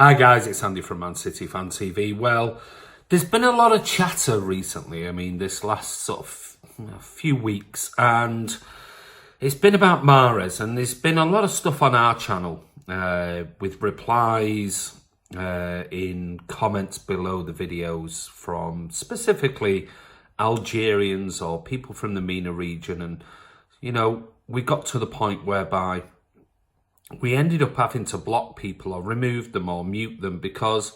Hi guys, it's Andy from Man City Fan TV. Well, there's been a lot of chatter recently. I mean, this last sort of few weeks, and it's been about Mahrez, and there's been a lot of stuff on our channel with replies in comments below the videos from specifically Algerians or people from the MENA region, and you know, we got to the point whereby we ended up having to block people or remove them or mute them because,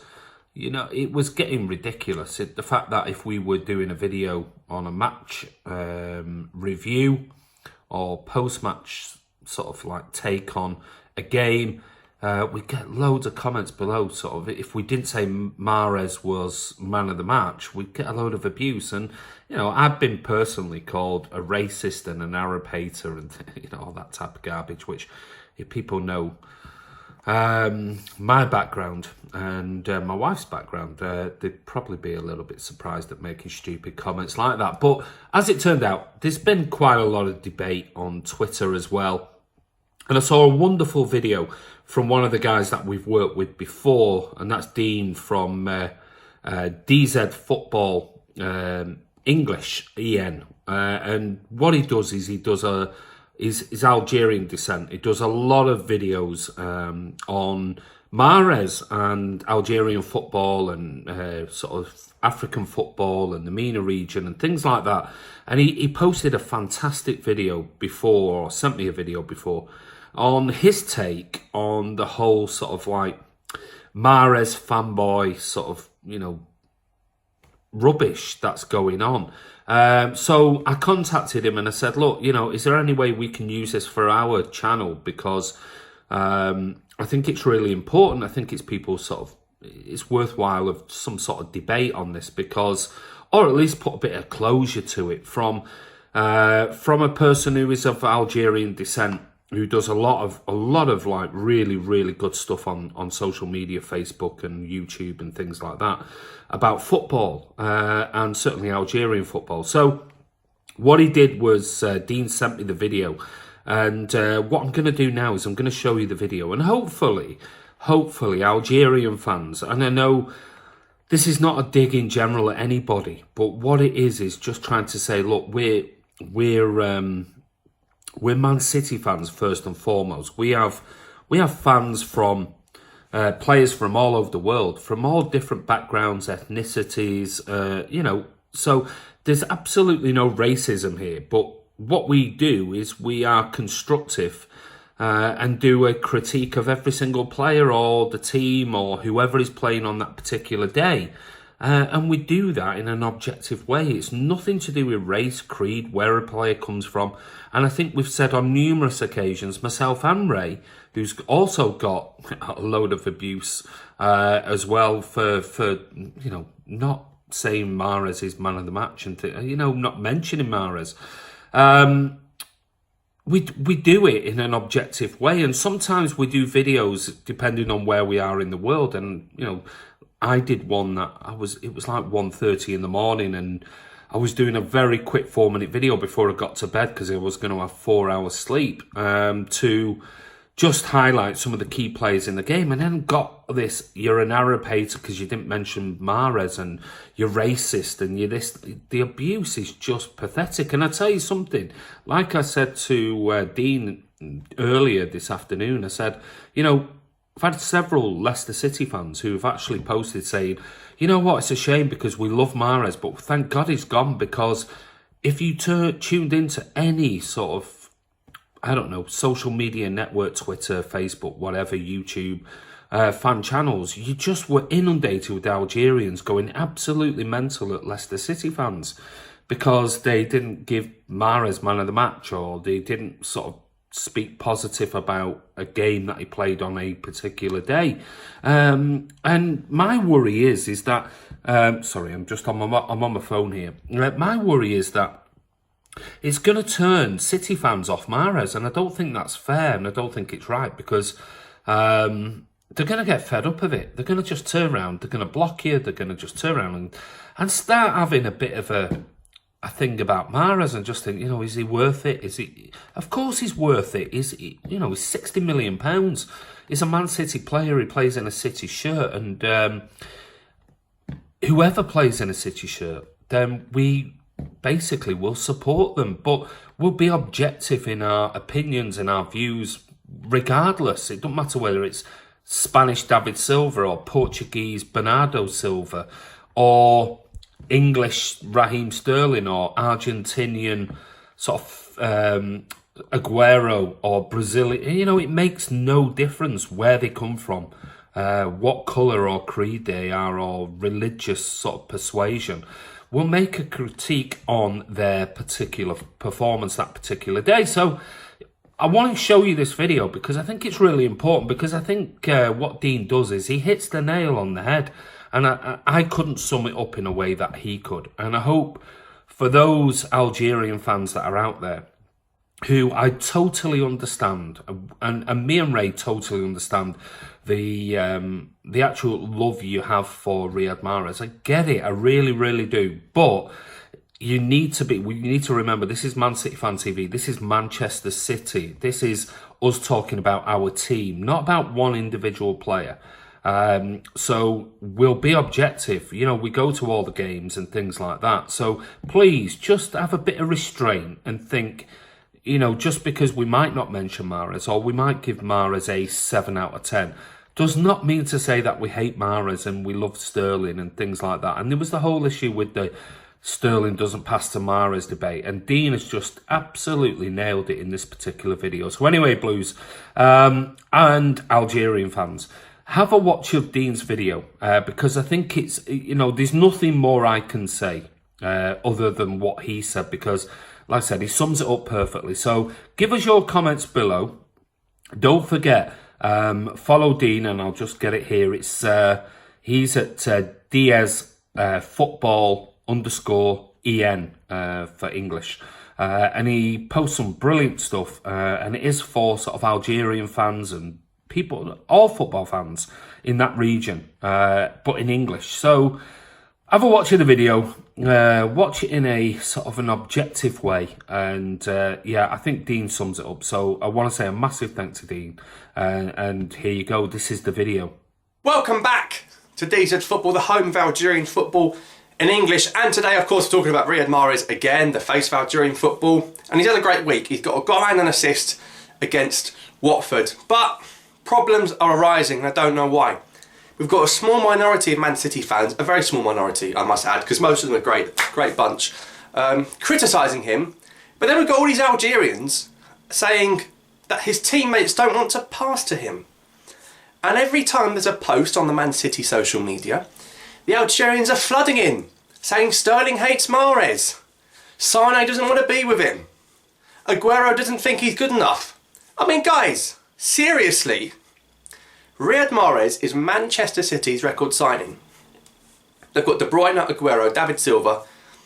you know, it was getting ridiculous. The fact that if we were doing a video on a match review or post-match sort of like take on a game, we'd get loads of comments below. Sort of, if we didn't say Mahrez was man of the match, we'd get a load of abuse. And, you know, I've been personally called a racist and an Arab hater and, you know, all that type of garbage, which, if people know my background and my wife's background, they'd probably be a little bit surprised at making stupid comments like that. But as it turned out, there's been quite a lot of debate on Twitter as well. And I saw a wonderful video from one of the guys that we've worked with before, and that's Dean from DZ Football English, EN. And what he does is he does is Algerian descent. He does a lot of videos on Mahrez and Algerian football and sort of African football and the MENA region and things like that. And he posted a fantastic video before, or sent me a video before, on his take on the whole sort of like Mahrez fanboy sort of, you know, rubbish that's going on. So I contacted him and I said, look, you know, is there any way we can use this for our channel? Because I think it's really important. I think it's worthwhile of some sort of debate on this, because, or at least put a bit of closure to it from a person who is of Algerian descent, who does a lot of like really, really good stuff on social media, Facebook and YouTube and things like that, about football and certainly Algerian football. So what he did was Dean sent me the video, and what I'm going to do now is I'm going to show you the video, and hopefully Algerian fans, and I know this is not a dig in general at anybody, but what it is just trying to say, look, we're Man City fans first and foremost. We have fans from players from all over the world, from all different backgrounds, ethnicities, you know, so there's absolutely no racism here. But what we do is we are constructive and do a critique of every single player or the team or whoever is playing on that particular day. And we do that in an objective way. It's nothing to do with race, creed, where a player comes from. And I think we've said on numerous occasions, myself and Ray, who's also got a load of abuse as well for you know, not saying Mahrez is man of the match and you know, not mentioning Mahrez. We do it in an objective way, and sometimes we do videos depending on where we are in the world. And you know, I did one that it was like 1:30 in the morning, and I was doing a very quick 4-minute video before I got to bed because I was going to have 4 hours sleep to just highlight some of the key players in the game, and then got this, you're an Arab hater because you didn't mention Mahrez, and you're racist, and you're this. The abuse is just pathetic. And I tell you something, like I said to Dean earlier this afternoon, I said, you know, I've had several Leicester City fans who have actually posted saying, you know what, it's a shame because we love Mahrez, but thank God he's gone, because if you tuned into any sort of, I don't know, social media network, Twitter, Facebook, whatever, YouTube, fan channels, you just were inundated with Algerians going absolutely mental at Leicester City fans because they didn't give Mahrez man of the match, or they didn't sort of speak positive about a game that he played on a particular day. And my worry is that, sorry, I'm on my phone here. My worry is that it's going to turn City fans off Mahrez, and I don't think that's fair, and I don't think it's right, because they're going to get fed up of it. They're going to just turn around, they're going to block you, they're going to just turn around and start having a bit of a I think about Mahrez and just think, is he worth it? Is he? Of course he's worth it. He's £60 million. He's a Man City player. He plays in a City shirt, and whoever plays in a City shirt, then we basically will support them. But we'll be objective in our opinions and our views, regardless. It doesn't matter whether it's Spanish David Silva or Portuguese Bernardo Silva or English Raheem Sterling or Argentinian sort of Aguero or Brazilian. It makes no difference where they come from, what colour or creed they are, or religious sort of persuasion. We'll make a critique on their particular performance that particular day. So I want to show you this video because I think it's really important, because I think what Dean does is he hits the nail on the head. And I couldn't sum it up in a way that he could. And I hope for those Algerian fans that are out there, who I totally understand, and me and Ray totally understand the actual love you have for Riyad Mahrez. I get it, I really, really do. But we need to remember, this is Man City Fan TV. This is Manchester City. This is us talking about our team, not about one individual player. So we'll be objective. We go to all the games and things like that. So please just have a bit of restraint and think, just because we might not mention Mahrez, or we might give Mahrez a 7 out of 10, does not mean to say that we hate Mahrez and we love Sterling and things like that. And there was the whole issue with the Sterling doesn't pass to Mahrez debate, and Dean has just absolutely nailed it in this particular video. So anyway, Blues and Algerian fans, have a watch of Dean's video, because I think it's, there's nothing more I can say other than what he said, because, like I said, he sums it up perfectly. So give us your comments below. Don't forget, follow Dean, and I'll just get it here. It's he's at Diaz football _en for English. And he posts some brilliant stuff, and it is for sort of Algerian fans and people, all football fans in that region, but in English. So have a watch of the video, watch it in a sort of an objective way, and yeah, I think Dean sums it up. So I want to say a massive thanks to Dean, and here you go, this is the video. Welcome back to DZ Football, the home of Algerian football in English, and today of course we're talking about Riyad Mahrez again, the face of Algerian football, and he's had a great week. He's got a goal and an assist against Watford, but problems are arising, and I don't know why. We've got a small minority of Man City fans, a very small minority I must add, because most of them are great bunch, criticising him, but then we've got all these Algerians saying that his teammates don't want to pass to him. And every time there's a post on the Man City social media, the Algerians are flooding in, saying Sterling hates Mahrez, Sane doesn't want to be with him, Aguero doesn't think he's good enough. I mean, guys, seriously, Riyad Mahrez is Manchester City's record signing. They've got De Bruyne, Aguero, David Silva,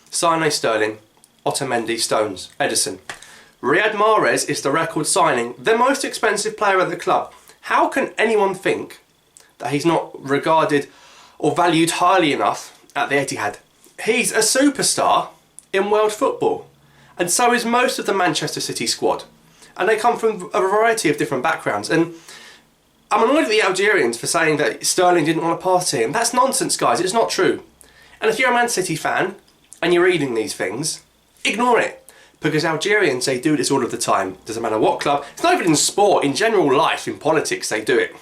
Sane, Sterling, Otamendi, Stones, Edison. Riyad Mahrez is the record signing, the most expensive player at the club. How can anyone think that he's not regarded or valued highly enough at the Etihad? He's a superstar in world football, and so is most of the Manchester City squad. And they come from a variety of different backgrounds. And I'm annoyed at the Algerians for saying that Sterling didn't want to pass to him. That's nonsense, guys. It's not true. And if you're a Man City fan and you're reading these things, ignore it. Because Algerians, they do this all of the time. Doesn't matter what club. It's not even in sport. In general life, in politics, they do it.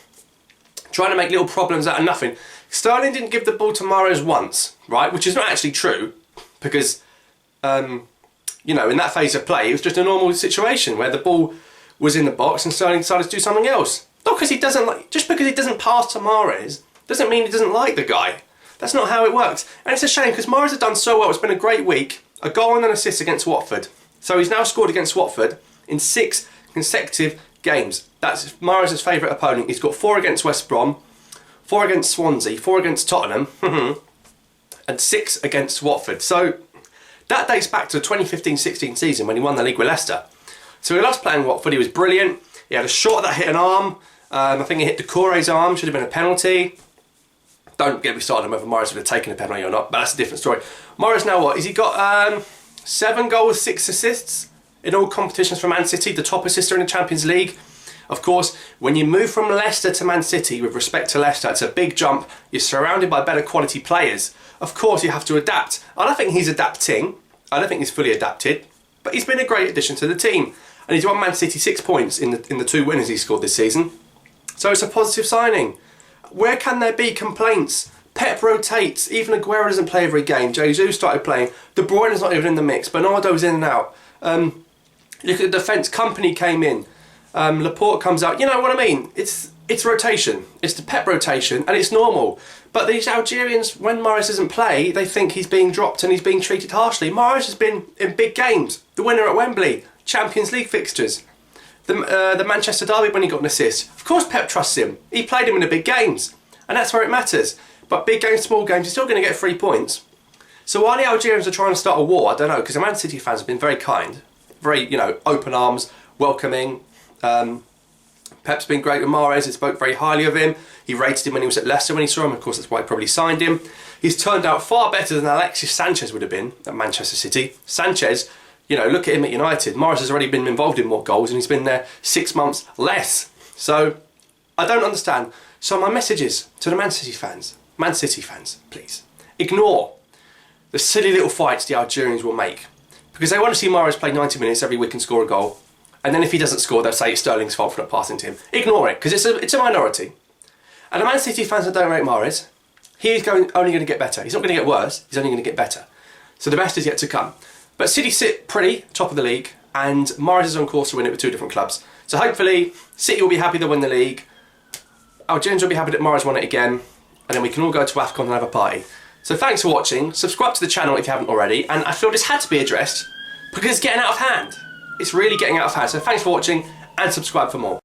Trying to make little problems out of nothing. Sterling didn't give the ball to Mahrez once, right? Which is not actually true. Because, you know, in that phase of play, it was just a normal situation where the ball was in the box and Sterling decided to do something else. Not because he doesn't like, just because he doesn't pass to Mahrez doesn't mean he doesn't like the guy. That's not how it works. And it's a shame because Mahrez has done so well. It's been a great week. A goal and an assist against Watford. So he's now scored against Watford in 6 consecutive games. That's Mahrez's favourite opponent. He's got 4 against West Brom, 4 against Swansea, 4 against Tottenham, and 6 against Watford. So that dates back to the 2015-16 season when he won the league with Leicester. So he lost playing Watford. He was brilliant. He had a shot that hit an arm. I think he hit Doucouré's arm. Should have been a penalty. Don't get me started on whether Mahrez would have taken a penalty or not, but that's a different story. Mahrez now what? Has he got 7 goals, 6 assists in all competitions for Man City, the top assister in the Champions League. Of course, when you move from Leicester to Man City, with respect to Leicester, it's a big jump. You're surrounded by better quality players. Of course, you have to adapt. I don't think he's adapting. I don't think he's fully adapted. But he's been a great addition to the team. And he's won Man City 6 points in the 2 winners he scored this season. So it's a positive signing. Where can there be complaints? Pep rotates. Even Aguero doesn't play every game. Jesus started playing. De Bruyne's not even in the mix. Bernardo's in and out. Look at the defence. Company came in. Laporte comes out. You know what I mean? It's rotation. It's the Pep rotation, and it's normal. But these Algerians, when Mahrez doesn't play, they think he's being dropped and he's being treated harshly. Mahrez has been in big games. The winner at Wembley, Champions League fixtures, the Manchester derby when he got an assist. Of course Pep trusts him. He played him in the big games, and that's where it matters. But big games, small games, he's still going to get 3 points. So while the Algerians are trying to start a war, I don't know, because the Man City fans have been very kind, very, open arms, welcoming. Pep's been great with Mahrez. He spoke very highly of him. He rated him when he was at Leicester when he saw him. Of course, that's why he probably signed him. He's turned out far better than Alexis Sanchez would have been at Manchester City. Sanchez, look at him at United. Mahrez has already been involved in more goals and he's been there 6 months less. So, I don't understand. So my message is to the Man City fans, please, ignore the silly little fights the Algerians will make. Because they want to see Mahrez play 90 minutes every week and score a goal. And then if he doesn't score, they'll say it's Sterling's fault for not passing to him. Ignore it, because it's a minority. And the Man City fans that don't rate Mahrez, he's only going to get better. He's not going to get worse, he's only going to get better. So the best is yet to come. But City sit pretty, top of the league, and Mahrez is on course to win it with 2 different clubs. So hopefully, City will be happy to win the league, Algerians will be happy that Mahrez won it again, and then we can all go to AFCON and have a party. So thanks for watching, subscribe to the channel if you haven't already, and I feel this had to be addressed, because it's getting out of hand. It's really getting out of hand. So thanks for watching and subscribe for more.